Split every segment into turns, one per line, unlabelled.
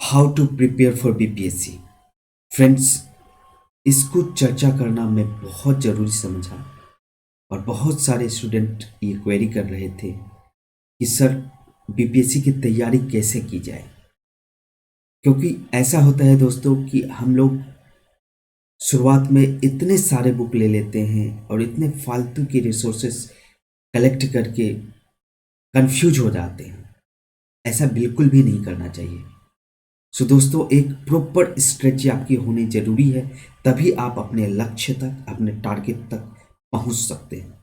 How to prepare for BPSC. Friends, इसको चर्चा करना मैं बहुत ज़रूरी समझा और बहुत सारे स्टूडेंट ये क्वेरी कर रहे थे कि सर बीपीएससी की तैयारी कैसे की जाए। क्योंकि ऐसा होता है दोस्तों कि हम लोग शुरुआत में इतने सारे बुक ले लेते हैं और इतने फालतू के रिसोर्सेस कलेक्ट करके कंफ्यूज हो जाते हैं। ऐसा बिल्कुल भी नहीं करना चाहिए। सो दोस्तों, एक प्रॉपर स्ट्रेटजी आपकी होनी जरूरी है, तभी आप अपने लक्ष्य तक, अपने टारगेट तक पहुंच सकते हैं।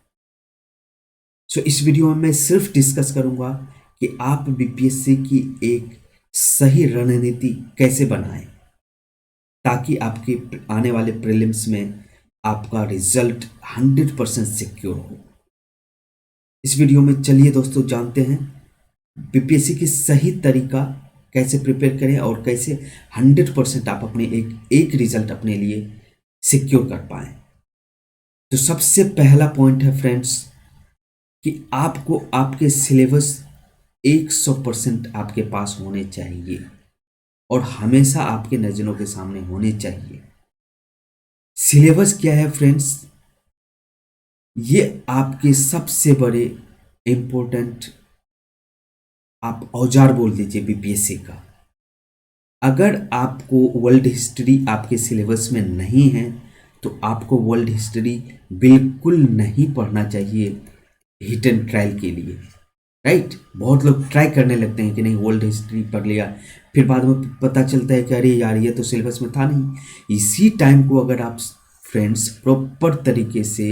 सो इस वीडियो में मैं सिर्फ डिस्कस करूंगा कि आप बीपीएससी की एक सही रणनीति कैसे बनाएं ताकि आपके आने वाले प्रीलिम्स में आपका रिजल्ट 100% सिक्योर हो। इस वीडियो में चलिए दोस्तों जानते हैं बीपीएससी की सही तरीका कैसे प्रिपेयर करें और कैसे 100% आप अपने एक रिजल्ट अपने लिए सिक्योर कर पाएं। तो सबसे पहला पॉइंट है फ्रेंड्स कि आपको आपके सिलेबस 100% आपके पास होने चाहिए और हमेशा आपके नज़रों के सामने होने चाहिए। सिलेबस क्या है फ्रेंड्स? ये आपके सबसे बड़े इंपॉर्टेंट आप औजार बोल दीजिए बीपीएससी का। अगर आपको वर्ल्ड हिस्ट्री आपके सिलेबस में नहीं है तो आपको वर्ल्ड हिस्ट्री बिल्कुल नहीं पढ़ना चाहिए हिट एंड ट्रायल के लिए, राइट। बहुत लोग ट्राई करने लगते हैं कि नहीं वर्ल्ड हिस्ट्री पढ़ लिया, फिर बाद में पता चलता है कि अरे यार ये तो सिलेबस में था नहीं। इसी टाइम को अगर आप फ्रेंड्स प्रॉपर तरीके से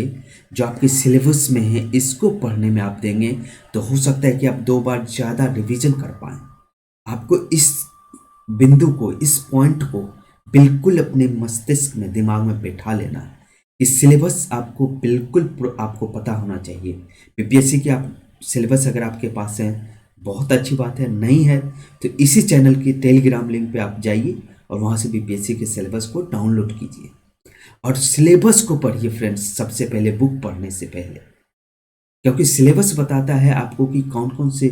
जो आपके सिलेबस में है इसको पढ़ने में आप देंगे तो हो सकता है कि आप 2 बार ज़्यादा रिवीजन कर पाएँ। आपको इस बिंदु को, इस पॉइंट को बिल्कुल अपने मस्तिष्क में, दिमाग में बैठा लेना है कि सिलेबस आपको बिल्कुल आपको पता होना चाहिए। बीपीएससी की आप सिलेबस अगर आपके पास है बहुत अच्छी बात है, नहीं है तो इसी चैनल की टेलीग्राम लिंक पे आप जाइए और वहाँ से बीपीएससी के सिलेबस को डाउनलोड कीजिए और सिलेबस को पढ़िए फ्रेंड्स सबसे पहले, बुक पढ़ने से पहले। क्योंकि सिलेबस बताता है आपको कि कौन कौन से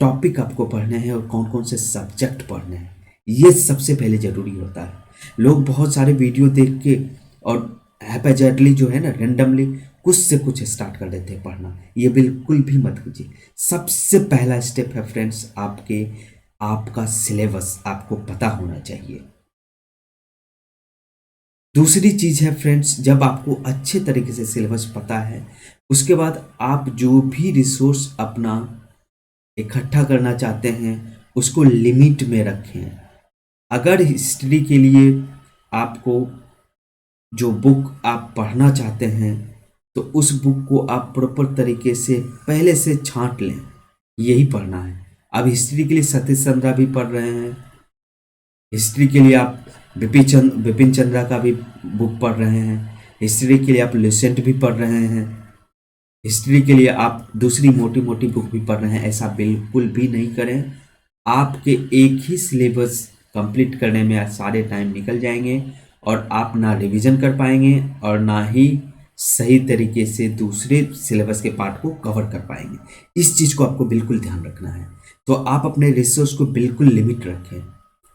टॉपिक आपको पढ़ने हैं और कौन कौन से सब्जेक्ट पढ़ने हैं। ये सबसे पहले ज़रूरी होता है। लोग बहुत सारे वीडियो देख के और हैपेजर्डली जो है ना, रेंडमली कुछ से कुछ स्टार्ट कर देते हैं पढ़ना। ये बिल्कुल भी मत कीजिए। सबसे पहला स्टेप है फ्रेंड्स आपका सिलेबस आपको पता होना चाहिए। दूसरी चीज़ है फ्रेंड्स, जब आपको अच्छे तरीके से सिलेबस पता है उसके बाद आप जो भी रिसोर्स अपना इकट्ठा करना चाहते हैं उसको लिमिट में रखें। अगर हिस्ट्री के लिए आपको जो बुक आप पढ़ना चाहते हैं तो उस बुक को आप प्रॉपर तरीके से पहले से छांट लें, यही पढ़ना है। अब हिस्ट्री के लिए सतीश चंद्रा भी पढ़ रहे हैं, हिस्ट्री के लिए आप बिपिन चंद्रा का भी बुक पढ़ रहे हैं, हिस्ट्री के लिए आप लुसेंट भी पढ़ रहे हैं, हिस्ट्री के लिए आप दूसरी मोटी मोटी बुक भी पढ़ रहे हैं। ऐसा बिल्कुल भी नहीं करें। आपके एक ही सिलेबस कंप्लीट करने में सारे टाइम निकल जाएंगे और आप ना रिवीजन कर पाएंगे और ना ही सही तरीके से दूसरे सिलेबस के पार्ट को कवर कर पाएंगे। इस चीज़ को आपको बिल्कुल ध्यान रखना है। तो आप अपने रिसोर्स को बिल्कुल लिमिट रखें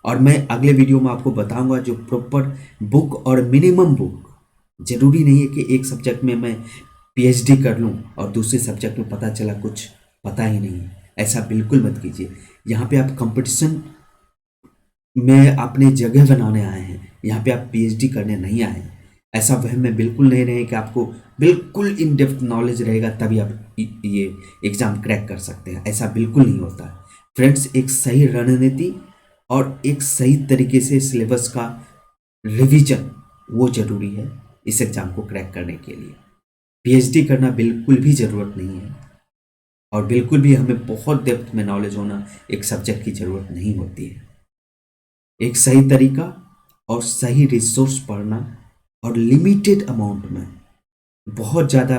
और मैं अगले वीडियो में आपको बताऊंगा जो प्रॉपर बुक और मिनिमम बुक। ज़रूरी नहीं है कि एक सब्जेक्ट में मैं पीएचडी कर लूं और दूसरे सब्जेक्ट में पता चला कुछ पता ही नहीं है। ऐसा बिल्कुल मत कीजिए। यहाँ पे आप कंपटीशन में अपने जगह बनाने आए हैं, यहाँ पे आप पीएचडी करने नहीं आए हैं। ऐसा वहम में बिल्कुल नहीं रहे कि आपको बिल्कुल इन डेप्थ नॉलेज रहेगा तभी आप ये एग्ज़ाम क्रैक कर सकते हैं। ऐसा बिल्कुल नहीं होता है फ्रेंड्स। एक सही रणनीति और एक सही तरीके से सिलेबस का रिवीजन वो ज़रूरी है इस एग्ज़ाम को क्रैक करने के लिए। पीएचडी करना बिल्कुल भी ज़रूरत नहीं है और बिल्कुल भी हमें बहुत डेप्थ में नॉलेज होना एक सब्जेक्ट की ज़रूरत नहीं होती है। एक सही तरीका और सही रिसोर्स पढ़ना और लिमिटेड अमाउंट में, बहुत ज़्यादा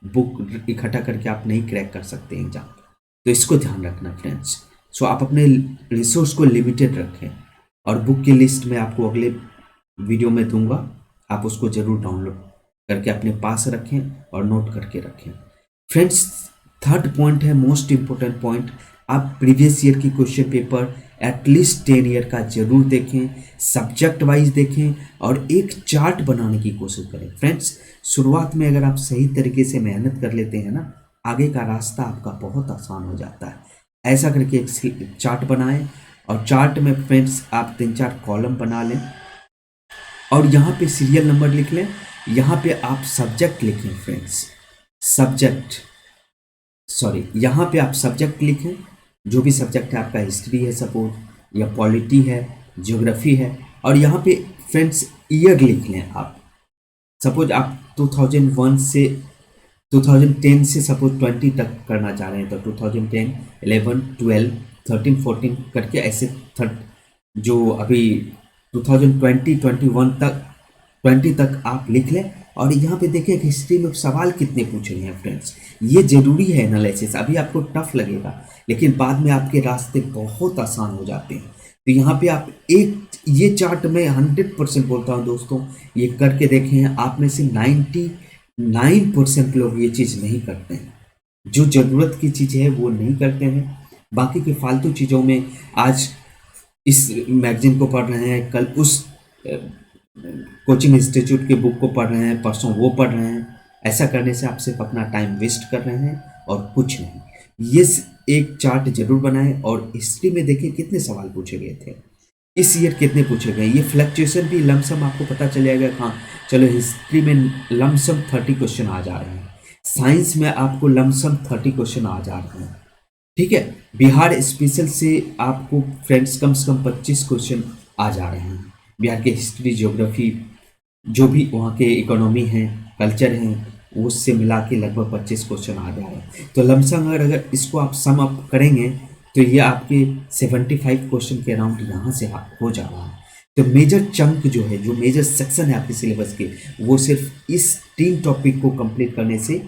बुक इकट्ठा करके आप नहीं क्रैक कर सकते एग्जाम, तो इसको ध्यान रखना फ्रेंड्स। सो आप अपने रिसोर्स को लिमिटेड रखें और बुक की लिस्ट में आपको अगले वीडियो में दूंगा, आप उसको ज़रूर डाउनलोड करके अपने पास रखें और नोट करके रखें फ्रेंड्स। थर्ड पॉइंट है मोस्ट इम्पोर्टेंट पॉइंट, आप प्रीवियस ईयर की क्वेश्चन पेपर एटलीस्ट 10 ईयर का जरूर देखें, सब्जेक्ट वाइज देखें और एक चार्ट बनाने की कोशिश करें। फ्रेंड्स, शुरुआत में अगर आप सही तरीके से मेहनत कर लेते हैं ना, आगे का रास्ता आपका बहुत आसान हो जाता है। ऐसा करके एक चार्ट बनाएं और चार्ट में फ्रेंड्स आप 3-4 कॉलम बना लें और यहाँ पे सीरियल नंबर लिख लें। यहाँ पे आप सब्जेक्ट लिखें फ्रेंड्स, यहाँ पे आप सब्जेक्ट लिखें, जो भी सब्जेक्ट है आपका, हिस्ट्री है सपोज या पॉलिटी है, ज्योग्राफी है, और यहाँ पे फ्रेंड्स ईयर लिख लें आप। सपोज आप 2001 से 2010 से सपोज 20 तक करना चाह रहे हैं तो 2010, 11, 12, 13, 14 करके ऐसे जो अभी 2020, 21 तक 20 तक आप लिख लें। और यहाँ पे देखें कि हिस्ट्री में सवाल कितने पूछे गए हैं फ्रेंड्स, ये जरूरी है एनालिसिस। अभी आपको टफ लगेगा लेकिन बाद में आपके रास्ते बहुत आसान हो जाते हैं। तो यहाँ पे आप एक ये चार्ट में 100% बोलता हूँ दोस्तों, ये करके देखें। आप में से 99% लोग ये चीज़ नहीं करते हैं, जो ज़रूरत की चीज़ है वो नहीं करते हैं। बाकी के फालतू चीज़ों में आज इस मैगजीन को पढ़ रहे हैं, कल उस कोचिंग इंस्टीट्यूट के बुक को पढ़ रहे हैं, परसों वो पढ़ रहे हैं। ऐसा करने से आप सिर्फ अपना टाइम वेस्ट कर रहे हैं और कुछ नहीं। ये एक चार्ट जरूर बनाएं और हिस्ट्री में देखिए कितने सवाल पूछे गए थे, इस ईयर कितने पूछे गए। ये फ्लक्चुएशन भी लमसम आपको पता चल जाएगा। हाँ चलो, हिस्ट्री में लमसम 30 क्वेश्चन आ जा रहे हैं, साइंस में आपको लमसम 30 क्वेश्चन आ जा रहे हैं, ठीक है। बिहार स्पेशल से आपको फ्रेंड्स कम से कम 25 क्वेश्चन आ जा रहे हैं। बिहार के हिस्ट्री, ज्योग्राफी, जो भी वहाँ के इकोनॉमी है, कल्चर है, उससे मिला के लगभग 25 क्वेश्चन आ जा रहे हैं। तो लमसम अगर इसको आप सम अप करेंगे तो ये आपके 75 क्वेश्चन के अराउंड यहाँ से हो जा रहा है। तो मेजर चंक जो है, जो मेजर सेक्शन है आपके सिलेबस के, वो सिर्फ इस 3 टॉपिक को कंप्लीट करने से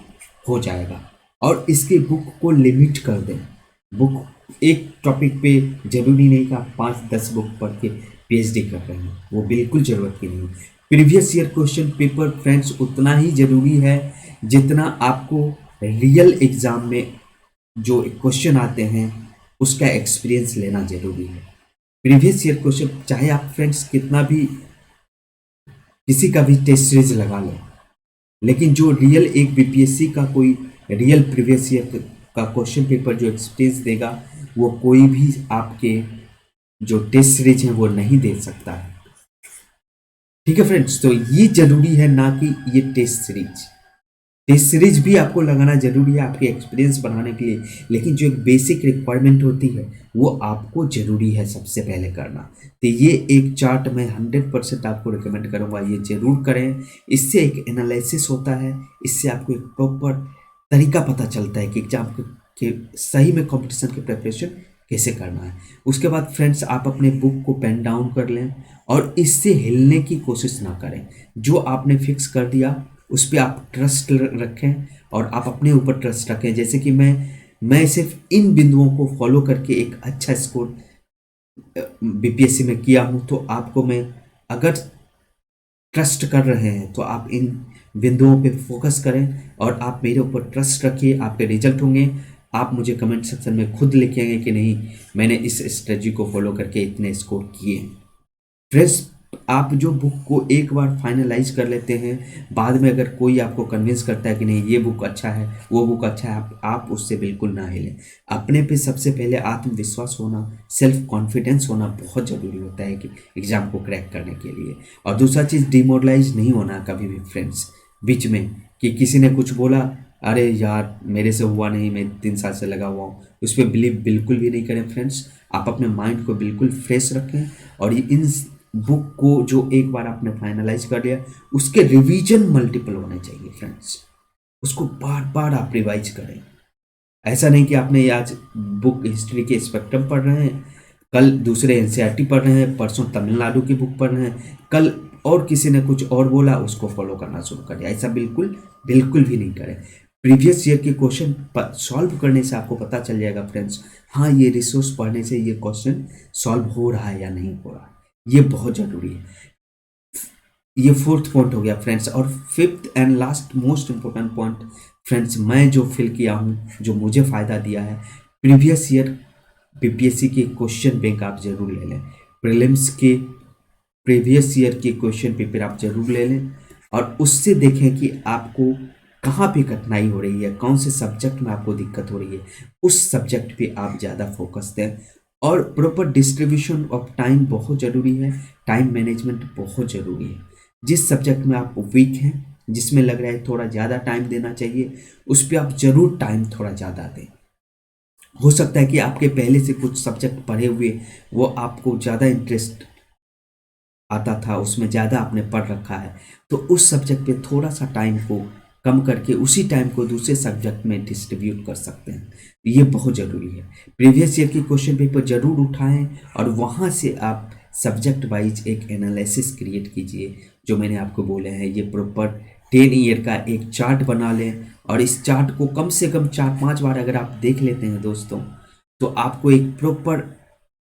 हो जाएगा। और इसके बुक को लिमिट कर दें। बुक एक टॉपिक पे जरूरी नहीं कि आप 5-10 बुक पढ़ के पीएचडी कर रहे हैं, वो बिल्कुल ज़रूरत की नहीं। Previous year question paper friends उतना ही ज़रूरी है जितना आपको रियल एग्ज़ाम में जो क्वेश्चन आते हैं उसका एक्सपीरियंस लेना ज़रूरी है। प्रीवियस ईयर क्वेश्चन चाहे आप फ्रेंड्स कितना भी किसी का भी टेस्ट सीरीज लगा लें, लेकिन जो रियल एक बीपीएससी का कोई रियल प्रीवियस ईयर का क्वेश्चन पेपर जो एक्सपीरियंस देगा, वो कोई भी आपके जो टेस्ट सीरीज है वो नहीं दे सकता है, ठीक है फ्रेंड्स। तो ये जरूरी है, ना कि ये टेस्ट सीरीज। टेस्ट सीरीज भी आपको लगाना जरूरी है आपके एक्सपीरियंस बढ़ाने के लिए, लेकिन जो एक बेसिक रिक्वायरमेंट होती है वो आपको जरूरी है सबसे पहले करना। तो ये एक चार्ट मैं 100% आपको रिकमेंड करूँगा, ये जरूर करें। इससे एक एनालिसिस होता है, इससे आपको एक प्रॉपर तरीका पता चलता है कि एग्जाम के सही में कंपटीशन की प्रिपरेशन कैसे करना है। उसके बाद फ्रेंड्स आप अपने बुक को पेन डाउन कर लें और इससे हिलने की कोशिश ना करें। जो आपने फिक्स कर दिया उस पर आप ट्रस्ट रखें और आप अपने ऊपर ट्रस्ट रखें। जैसे कि मैं सिर्फ इन बिंदुओं को फॉलो करके एक अच्छा स्कोर बीपीएससी में किया हूँ, तो आपको मैं अगर ट्रस्ट कर रहे हैं तो आप इन बिंदुओं पे फोकस करें और आप मेरे ऊपर ट्रस्ट रखिए, आपके रिजल्ट होंगे। आप मुझे कमेंट सेक्शन में खुद लिखेंगे कि नहीं मैंने इस स्ट्रेटजी को फॉलो करके इतने स्कोर किए। फ्रेंड्स, आप जो बुक को एक बार फाइनलाइज कर लेते हैं, बाद में अगर कोई आपको कन्विंस करता है कि नहीं ये बुक अच्छा है, वो बुक अच्छा है, आप उससे बिल्कुल ना हिलें। अपने पे सबसे पहले आत्मविश्वास होना, सेल्फ कॉन्फिडेंस होना बहुत ज़रूरी होता है कि एग्ज़ाम को क्रैक करने के लिए। और दूसरा चीज़, डिमोरलाइज नहीं होना कभी भी फ्रेंड्स बीच में, कि किसी ने कुछ बोला, अरे यार मेरे से हुआ नहीं, मैं 3 साल से लगा हुआ हूँ, उस पर बिलीव बिल्कुल भी नहीं करें फ्रेंड्स। आप अपने माइंड को बिल्कुल फ्रेश रखें और इन बुक को जो एक बार आपने फाइनलाइज कर लिया उसके रिवीजन मल्टीपल होने चाहिए फ्रेंड्स। उसको बार बार आप रिवाइज करें। ऐसा नहीं कि आपने आज बुक हिस्ट्री के स्पेक्ट्रम पढ़ रहे हैं, कल दूसरे एनसीईआरटी पढ़ रहे हैं, परसों तमिलनाडु की बुक पढ़ रहे हैं, कल और किसी ने कुछ और बोला उसको फॉलो करना शुरू कर दिया। ऐसा बिल्कुल बिल्कुल भी नहीं करें। प्रीवियस ईयर के क्वेश्चन सॉल्व करने से आपको पता चल जाएगा फ्रेंड्स, हाँ ये रिसोर्स पढ़ने से ये क्वेश्चन सॉल्व हो रहा है या नहीं हो रहा है। ये बहुत ज़रूरी है। ये 4th पॉइंट हो गया फ्रेंड्स। और 5th and last most important point friends, मैं जो फील किया हूँ, जो मुझे फ़ायदा दिया है, प्रीवियस ईयर बीपीएससी के क्वेश्चन बैंक आप जरूर ले लें, प्रीलिम्स के प्रीवियस ईयर के क्वेश्चन पेपर आप जरूर ले लें और उससे देखें कि आपको कहाँ पे कठिनाई हो रही है, कौन से सब्जेक्ट में आपको दिक्कत हो रही है, उस सब्जेक्ट पे आप ज़्यादा फोकस दें। और प्रॉपर डिस्ट्रीब्यूशन ऑफ टाइम बहुत ज़रूरी है, टाइम मैनेजमेंट बहुत ज़रूरी है। जिस सब्जेक्ट में आप वीक हैं, जिसमें लग रहा है थोड़ा ज़्यादा टाइम देना चाहिए, उस पर आप ज़रूर टाइम थोड़ा ज़्यादा दें। हो सकता है कि आपके पहले से कुछ सब्जेक्ट पढ़े हुए वो आपको ज़्यादा इंटरेस्ट आता था, उसमें ज़्यादा आपने पढ़ रखा है, तो उस सब्जेक्ट पे थोड़ा सा टाइम को कम करके उसी टाइम को दूसरे सब्जेक्ट में डिस्ट्रीब्यूट कर सकते हैं। ये बहुत ज़रूरी है। प्रीवियस ईयर के क्वेश्चन पेपर ज़रूर उठाएं और वहाँ से आप सब्जेक्ट वाइज एक एनालिसिस क्रिएट कीजिए। जो मैंने आपको बोले हैं, ये प्रॉपर 10 ईयर का एक चार्ट बना लें और इस चार्ट को कम से कम 4-5 बार अगर आप देख लेते हैं दोस्तों, तो आपको एक प्रॉपर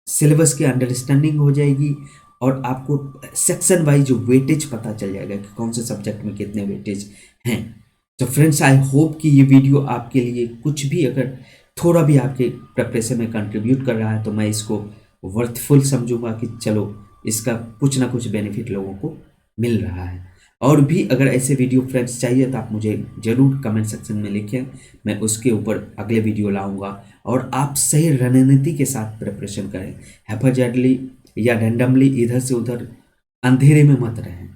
सिलेबस की अंडरस्टैंडिंग हो जाएगी और आपको सेक्शन वाइज वेटेज पता चल जाएगा कि कौन से सब्जेक्ट में कितने वेटेज हैं। तो फ्रेंड्स, आई होप कि ये वीडियो आपके लिए कुछ भी अगर थोड़ा भी आपके प्रिपरेशन में कंट्रीब्यूट कर रहा है तो मैं इसको वर्थफुल समझूंगा कि चलो इसका कुछ ना कुछ बेनिफिट लोगों को मिल रहा है। और भी अगर ऐसे वीडियो फ्रेंड्स चाहिए तो आप मुझे ज़रूर कमेंट सेक्शन में लिखें, मैं उसके ऊपर अगले वीडियो लाऊंगा। और आप सही रणनीति के साथ प्रिपरेशन करें, हैफाजर्डली या रैंडमली इधर से उधर अंधेरे में मत रहें।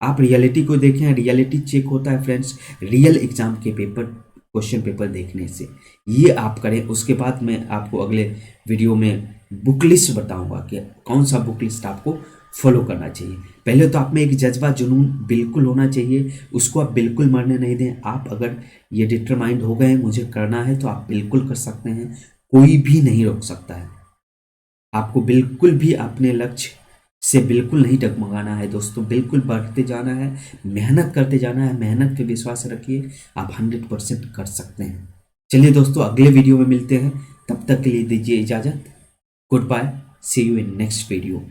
आप रियलिटी को देखें, रियलिटी चेक होता है फ्रेंड्स रियल एग्जाम के पेपर क्वेश्चन पेपर देखने से। ये आप करें, उसके बाद मैं आपको अगले वीडियो में बुक लिस्ट बताऊंगा कि कौन सा बुक लिस्ट आपको फॉलो करना चाहिए। पहले तो आप में एक जज्बा जुनून बिल्कुल होना चाहिए, उसको आप बिल्कुल मरने नहीं दें। आप अगर ये डिटरमाइंड हो गए मुझे करना है तो आप बिल्कुल कर सकते हैं, कोई भी नहीं रोक सकता है। आपको बिल्कुल भी अपने लक्ष्य से बिल्कुल नहीं डगमगाना है दोस्तों, बिल्कुल बढ़ते जाना है, मेहनत करते जाना है। मेहनत पे विश्वास रखिए, आप 100% कर सकते हैं। चलिए दोस्तों, अगले वीडियो में मिलते हैं, तब तक के लिए दीजिए इजाज़त। Good bye, see you in next video.